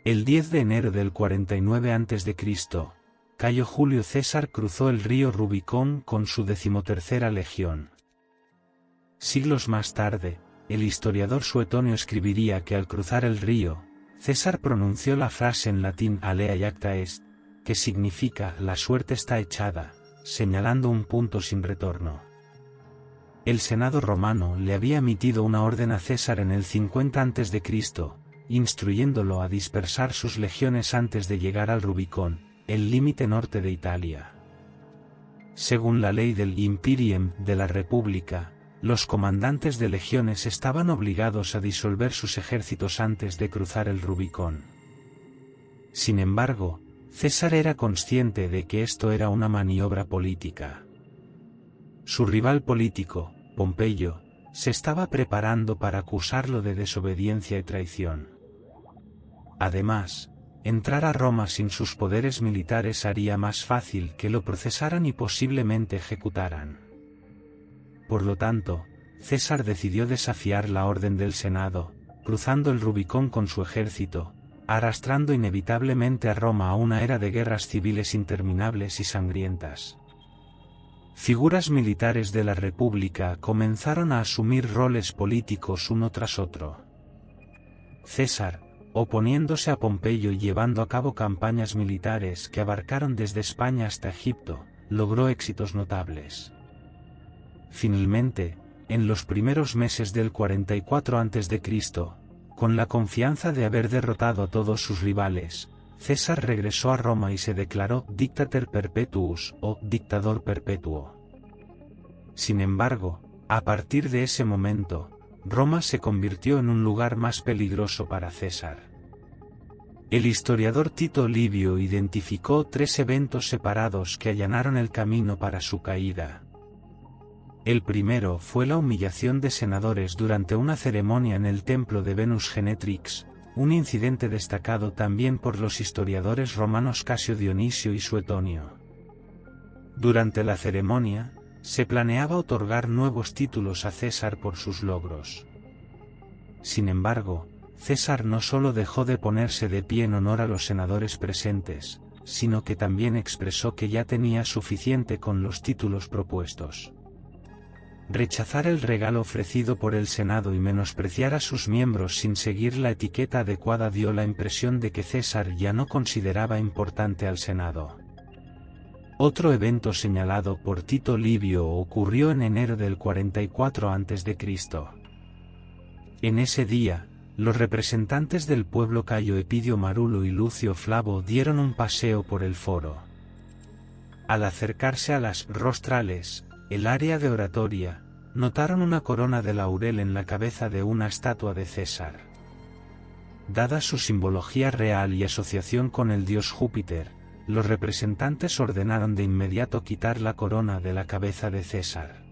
El 10 de enero del 49 a.C., Cayo Julio César cruzó el río Rubicón con su 13ª legión. Siglos más tarde, el historiador Suetonio escribiría que al cruzar el río, César pronunció la frase en latín alea iacta est, que significa la suerte está echada, señalando un punto sin retorno. El Senado romano le había emitido una orden a César en el 50 a.C., instruyéndolo a dispersar sus legiones antes de llegar al Rubicón, el límite norte de Italia. Según la ley del Imperium de la República, los comandantes de legiones estaban obligados a disolver sus ejércitos antes de cruzar el Rubicón. Sin embargo, César era consciente de que esto era una maniobra política. Su rival político, Pompeyo, se estaba preparando para acusarlo de desobediencia y traición. Además, entrar a Roma sin sus poderes militares haría más fácil que lo procesaran y posiblemente ejecutaran. Por lo tanto, César decidió desafiar la orden del Senado, cruzando el Rubicón con su ejército, arrastrando inevitablemente a Roma a una era de guerras civiles interminables y sangrientas. Figuras militares de la República comenzaron a asumir roles políticos uno tras otro. César, oponiéndose a Pompeyo y llevando a cabo campañas militares que abarcaron desde España hasta Egipto, logró éxitos notables. Finalmente, en los primeros meses del 44 a.C., con la confianza de haber derrotado a todos sus rivales, César regresó a Roma y se declaró Dictator Perpetuus o dictador perpetuo. Sin embargo, a partir de ese momento, Roma se convirtió en un lugar más peligroso para César. El historiador Tito Livio identificó 3 eventos separados que allanaron el camino para su caída. El primero fue la humillación de senadores durante una ceremonia en el templo de Venus Genetrix, un incidente destacado también por los historiadores romanos Casio Dionisio y Suetonio. Durante la ceremonia, se planeaba otorgar nuevos títulos a César por sus logros. Sin embargo, César no solo dejó de ponerse de pie en honor a los senadores presentes, sino que también expresó que ya tenía suficiente con los títulos propuestos. Rechazar el regalo ofrecido por el Senado y menospreciar a sus miembros sin seguir la etiqueta adecuada dio la impresión de que César ya no consideraba importante al Senado. Otro evento señalado por Tito Livio ocurrió en enero del 44 a.C. En ese día, los representantes del pueblo Cayo Epidio Marulo y Lucio Flavo dieron un paseo por el foro. Al acercarse a las rostrales, el área de oratoria, notaron una corona de laurel en la cabeza de una estatua de César. Dada su simbología real y asociación con el dios Júpiter, los representantes ordenaron de inmediato quitar la corona de la cabeza de César.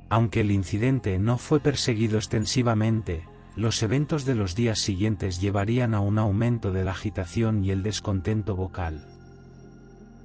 Aunque el incidente no fue perseguido extensivamente, los eventos de los días siguientes llevarían a un aumento de la agitación y el descontento vocal.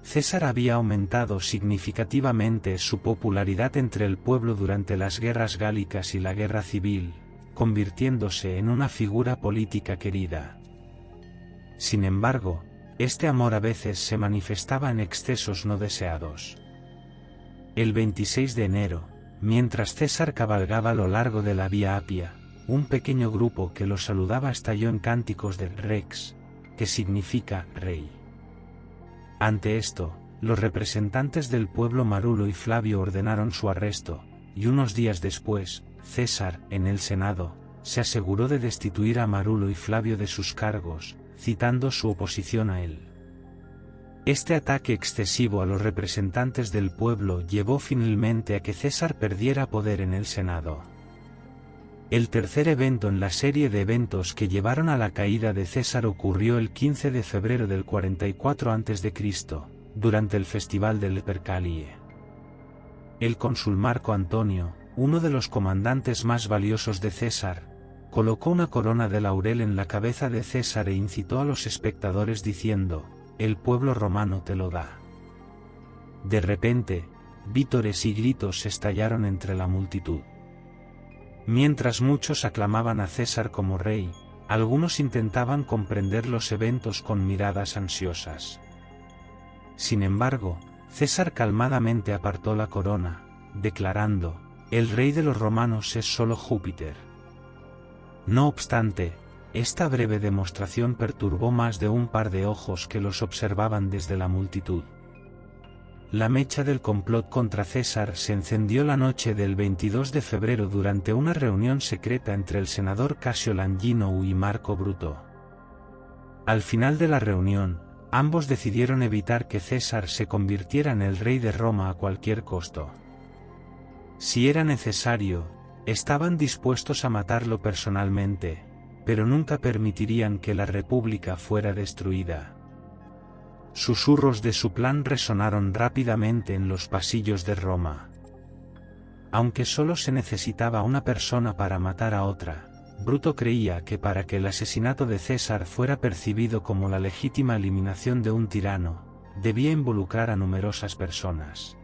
César había aumentado significativamente su popularidad entre el pueblo durante las guerras gálicas y la guerra civil, convirtiéndose en una figura política querida. Sin embargo, este amor a veces se manifestaba en excesos no deseados. El 26 de enero, mientras César cabalgaba a lo largo de la Vía Apia, un pequeño grupo que lo saludaba estalló en cánticos de Rex, que significa rey. Ante esto, los representantes del pueblo Marulo y Flavio ordenaron su arresto, y unos días después, César, en el Senado, se aseguró de destituir a Marulo y Flavio de sus cargos, citando su oposición a él. Este ataque excesivo a los representantes del pueblo llevó finalmente a que César perdiera poder en el Senado. El tercer evento en la serie de eventos que llevaron a la caída de César ocurrió el 15 de febrero del 44 a.C., durante el festival del Lupercalie. El cónsul Marco Antonio, uno de los comandantes más valiosos de César, colocó una corona de laurel en la cabeza de César e incitó a los espectadores diciendo: «El pueblo romano te lo da». De repente, vítores y gritos estallaron entre la multitud. Mientras muchos aclamaban a César como rey, Algunos intentaban comprender los eventos con miradas ansiosas. Sin embargo, César calmadamente apartó la corona, declarando: «El rey de los romanos es solo Júpiter». No obstante, esta breve demostración perturbó más de un par de ojos que los observaban desde la multitud. La mecha del complot contra César se encendió la noche del 22 de febrero durante una reunión secreta entre el senador Casio Longinus y Marco Bruto. Al final de la reunión, ambos decidieron evitar que César se convirtiera en el rey de Roma a cualquier costo. Si era necesario, estaban dispuestos a matarlo personalmente, pero nunca permitirían que la república fuera destruida. Susurros de su plan resonaron rápidamente en los pasillos de Roma. Aunque solo se necesitaba una persona para matar a otra, Bruto creía que para que el asesinato de César fuera percibido como la legítima eliminación de un tirano, debía involucrar a numerosas personas.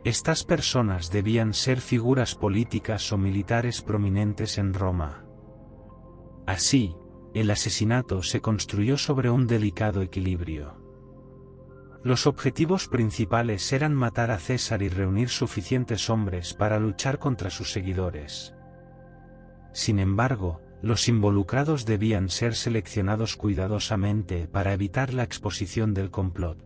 Estas personas debían ser figuras políticas o militares prominentes en Roma. Así, el asesinato se construyó sobre un delicado equilibrio. Los objetivos principales eran matar a César y reunir suficientes hombres para luchar contra sus seguidores. Sin embargo, los involucrados debían ser seleccionados cuidadosamente para evitar la exposición del complot.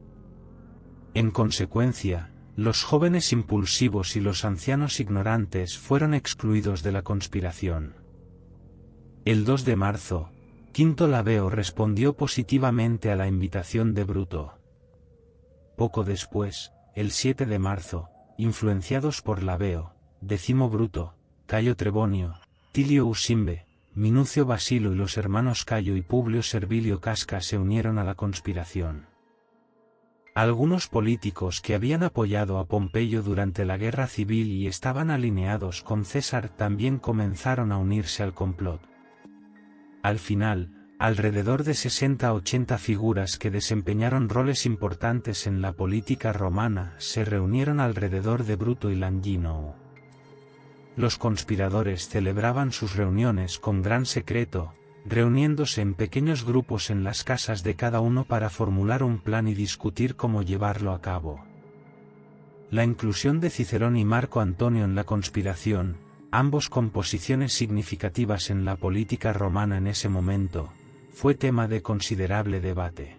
En consecuencia, los jóvenes impulsivos y los ancianos ignorantes fueron excluidos de la conspiración. El 2 de marzo, Quinto Labeo respondió positivamente a la invitación de Bruto. Poco después, el 7 de marzo, influenciados por Labeo, Décimo Bruto, Cayo Trebonio, Tilio Usimbe, Minucio Basilo y los hermanos Cayo y Publio Servilio Casca se unieron a la conspiración. Algunos políticos que habían apoyado a Pompeyo durante la guerra civil y estaban alineados con César también comenzaron a unirse al complot. Al final, alrededor de 60-80 figuras que desempeñaron roles importantes en la política romana se reunieron alrededor de Bruto y Longinus. Los conspiradores celebraban sus reuniones con gran secreto, reuniéndose en pequeños grupos en las casas de cada uno para formular un plan y discutir cómo llevarlo a cabo. La inclusión de Cicerón y Marco Antonio en la conspiración, ambos con posiciones significativas en la política romana en ese momento, fue tema de considerable debate.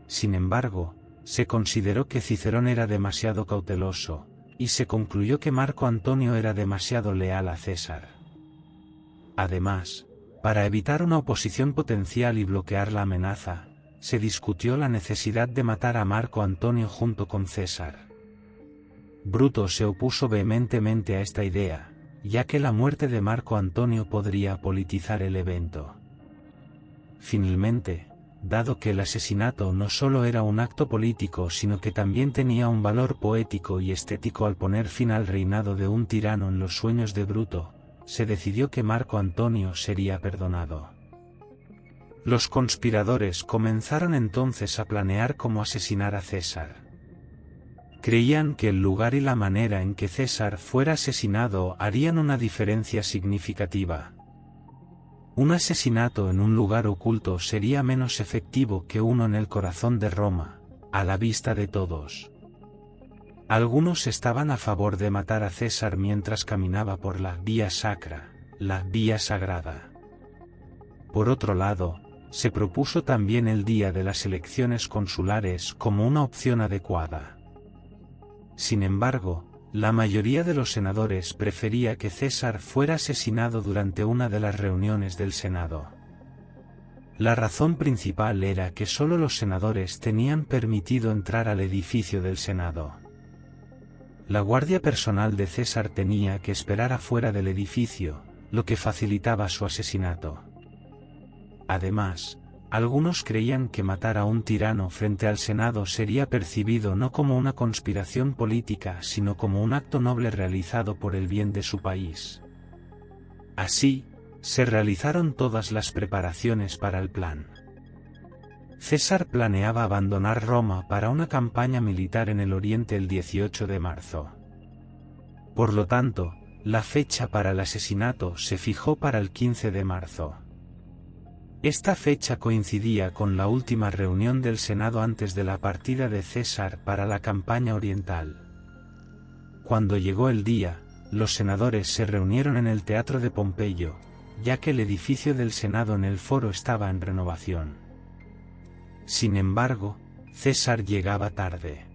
Sin embargo, se consideró que Cicerón era demasiado cauteloso, y se concluyó que Marco Antonio era demasiado leal a César. Además, para evitar una oposición potencial y bloquear la amenaza, se discutió la necesidad de matar a Marco Antonio junto con César. Bruto se opuso vehementemente a esta idea, ya que la muerte de Marco Antonio podría politizar el evento. Finalmente, dado que el asesinato no solo era un acto político sino que también tenía un valor poético y estético al poner fin al reinado de un tirano en los sueños de Bruto, se decidió que Marco Antonio sería perdonado. Los conspiradores comenzaron entonces a planear cómo asesinar a César. Creían que el lugar y la manera en que César fuera asesinado harían una diferencia significativa. Un asesinato en un lugar oculto sería menos efectivo que uno en el corazón de Roma, a la vista de todos. Algunos estaban a favor de matar a César mientras caminaba por la Vía Sacra, la Vía Sagrada. Por otro lado, se propuso también el día de las elecciones consulares como una opción adecuada. Sin embargo, la mayoría de los senadores prefería que César fuera asesinado durante una de las reuniones del Senado. La razón principal era que solo los senadores tenían permitido entrar al edificio del Senado. La guardia personal de César tenía que esperar afuera del edificio, lo que facilitaba su asesinato. Además, algunos creían que matar a un tirano frente al Senado sería percibido no como una conspiración política sino como un acto noble realizado por el bien de su país. Así, se realizaron todas las preparaciones para el plan. César planeaba abandonar Roma para una campaña militar en el oriente el 18 de marzo. Por lo tanto, la fecha para el asesinato se fijó para el 15 de marzo. Esta fecha coincidía con la última reunión del Senado antes de la partida de César para la campaña oriental. Cuando llegó el día, los senadores se reunieron en el Teatro de Pompeyo, ya que el edificio del Senado en el foro estaba en renovación. Sin embargo, César llegaba tarde.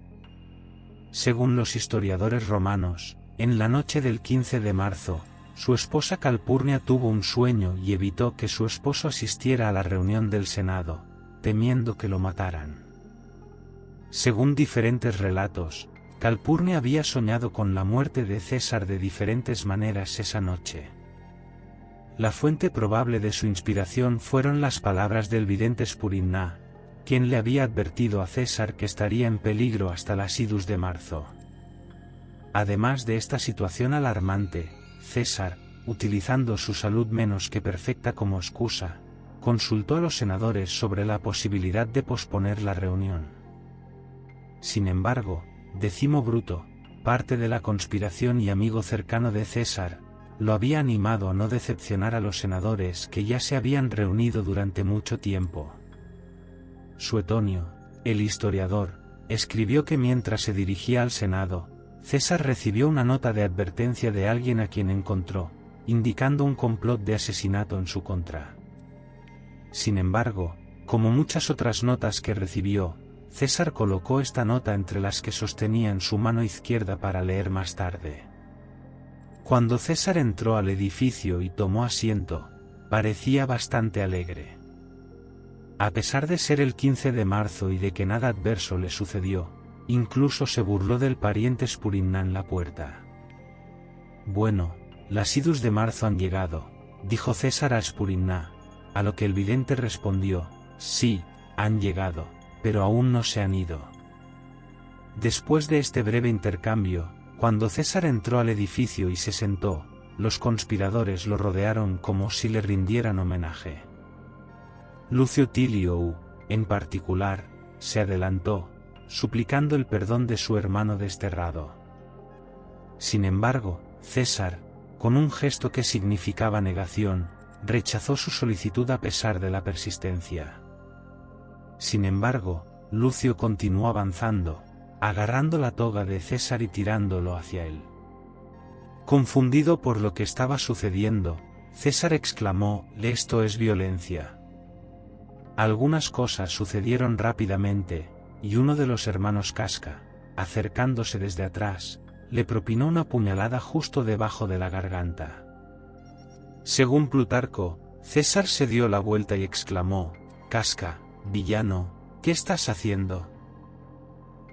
Según los historiadores romanos, en la noche del 15 de marzo, su esposa Calpurnia tuvo un sueño y evitó que su esposo asistiera a la reunión del Senado, temiendo que lo mataran. Según diferentes relatos, Calpurnia había soñado con la muerte de César de diferentes maneras esa noche. La fuente probable de su inspiración fueron las palabras del vidente Spurinna, quien le había advertido a César que estaría en peligro hasta la Sidus de marzo. Además de esta situación alarmante, César, utilizando su salud menos que perfecta como excusa, consultó a los senadores sobre la posibilidad de posponer la reunión. Sin embargo, Decimo Bruto, parte de la conspiración y amigo cercano de César, lo había animado a no decepcionar a los senadores que ya se habían reunido durante mucho tiempo. Suetonio, el historiador, escribió que mientras se dirigía al Senado, César recibió una nota de advertencia de alguien a quien encontró, indicando un complot de asesinato en su contra. Sin embargo, como muchas otras notas que recibió, César colocó esta nota entre las que sostenía en su mano izquierda para leer más tarde. Cuando César entró al edificio y tomó asiento, parecía bastante alegre. A pesar de ser el 15 de marzo y de que nada adverso le sucedió, incluso se burló del pariente Spurinna en la puerta. «Bueno, las idus de marzo han llegado», dijo César a Spurinna, a lo que el vidente respondió: «Sí, han llegado, pero aún no se han ido». Después de este breve intercambio, cuando César entró al edificio y se sentó, los conspiradores lo rodearon como si le rindieran homenaje. Lucio Tilio, en particular, se adelantó, suplicando el perdón de su hermano desterrado. Sin embargo, César, con un gesto que significaba negación, rechazó su solicitud a pesar de la persistencia. Sin embargo, Lucio continuó avanzando, agarrando la toga de César y tirándolo hacia él. Confundido por lo que estaba sucediendo, César exclamó: «Esto es violencia». Algunas cosas sucedieron rápidamente, y uno de los hermanos Casca, acercándose desde atrás, le propinó una puñalada justo debajo de la garganta. Según Plutarco, César se dio la vuelta y exclamó: «Casca, villano, ¿qué estás haciendo?».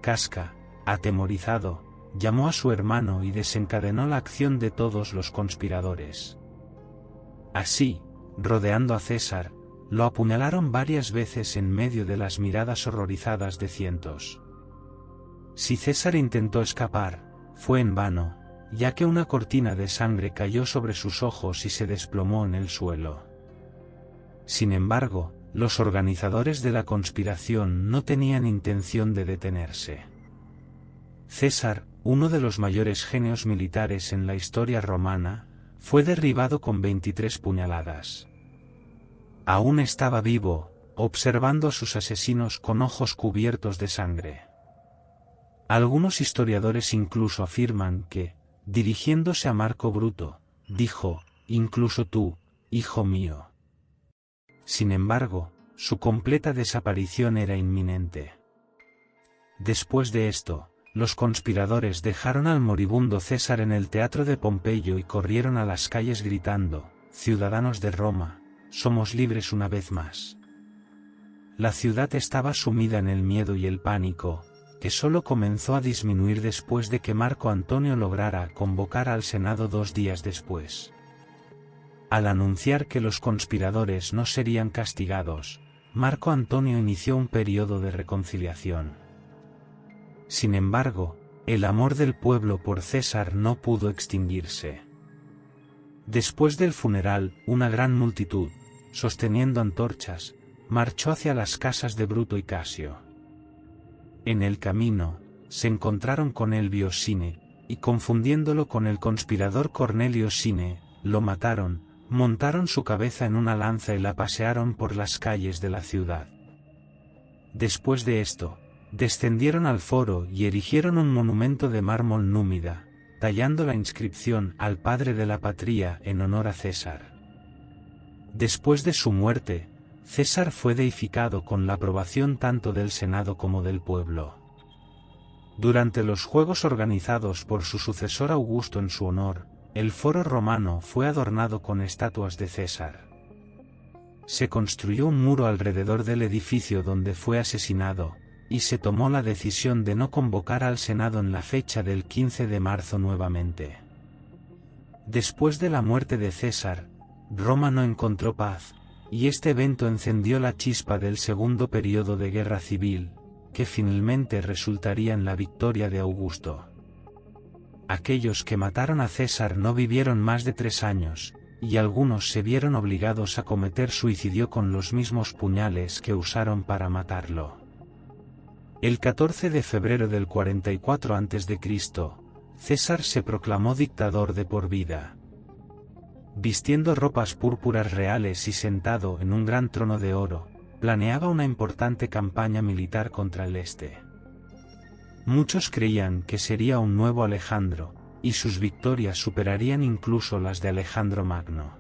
Casca, atemorizado, llamó a su hermano y desencadenó la acción de todos los conspiradores. Así, rodeando a César, lo apuñalaron varias veces en medio de las miradas horrorizadas de cientos. Si César intentó escapar, fue en vano, ya que una cortina de sangre cayó sobre sus ojos y se desplomó en el suelo. Sin embargo, los organizadores de la conspiración no tenían intención de detenerse. César, uno de los mayores genios militares en la historia romana, fue derribado con 23 puñaladas. Aún estaba vivo, observando a sus asesinos con ojos cubiertos de sangre. Algunos historiadores incluso afirman que, dirigiéndose a Marco Bruto, dijo: «Incluso tú, hijo mío». Sin embargo, su completa desaparición era inminente. Después de esto, los conspiradores dejaron al moribundo César en el Teatro de Pompeyo y corrieron a las calles gritando: «Ciudadanos de Roma, somos libres una vez más». La ciudad estaba sumida en el miedo y el pánico, que solo comenzó a disminuir después de que Marco Antonio lograra convocar al Senado 2 días después. Al anunciar que los conspiradores no serían castigados, Marco Antonio inició un periodo de reconciliación. Sin embargo, el amor del pueblo por César no pudo extinguirse. Después del funeral, una gran multitud, sosteniendo antorchas, marchó hacia las casas de Bruto y Casio. En el camino, se encontraron con Elvio Sine, y confundiéndolo con el conspirador Cornelio Sine, lo mataron, Montaron su cabeza en una lanza y la pasearon por las calles de la ciudad. Después de esto, descendieron al foro y erigieron un monumento de mármol númida, tallando la inscripción al padre de la patria en honor a César. Después de su muerte, César fue deificado con la aprobación tanto del Senado como del pueblo. Durante los juegos organizados por su sucesor Augusto en su honor, el foro romano fue adornado con estatuas de César. Se construyó un muro alrededor del edificio donde fue asesinado, y se tomó la decisión de no convocar al Senado en la fecha del 15 de marzo nuevamente. Después de la muerte de César, Roma no encontró paz, y este evento encendió la chispa del segundo periodo de guerra civil, que finalmente resultaría en la victoria de Augusto. Aquellos que mataron a César no vivieron más de 3 años, y algunos se vieron obligados a cometer suicidio con los mismos puñales que usaron para matarlo. El 14 de febrero del 44 a.C., César se proclamó dictador de por vida. Vistiendo ropas púrpuras reales y sentado en un gran trono de oro, planeaba una importante campaña militar contra el este. Muchos creían que sería un nuevo Alejandro, y sus victorias superarían incluso las de Alejandro Magno.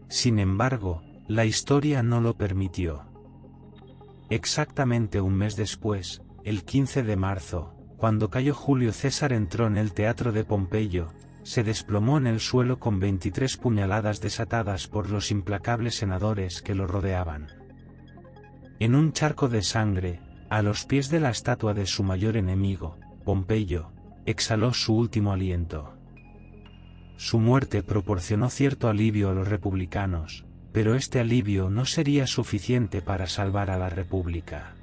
Sin embargo, la historia no lo permitió. Exactamente un mes después, el 15 de marzo, cuando Cayo Julio César entró en el teatro de Pompeyo, se desplomó en el suelo con 23 puñaladas desatadas por los implacables senadores que lo rodeaban. En un charco de sangre, a los pies de la estatua de su mayor enemigo, Pompeyo, exhaló su último aliento. Su muerte proporcionó cierto alivio a los republicanos, pero este alivio no sería suficiente para salvar a la República.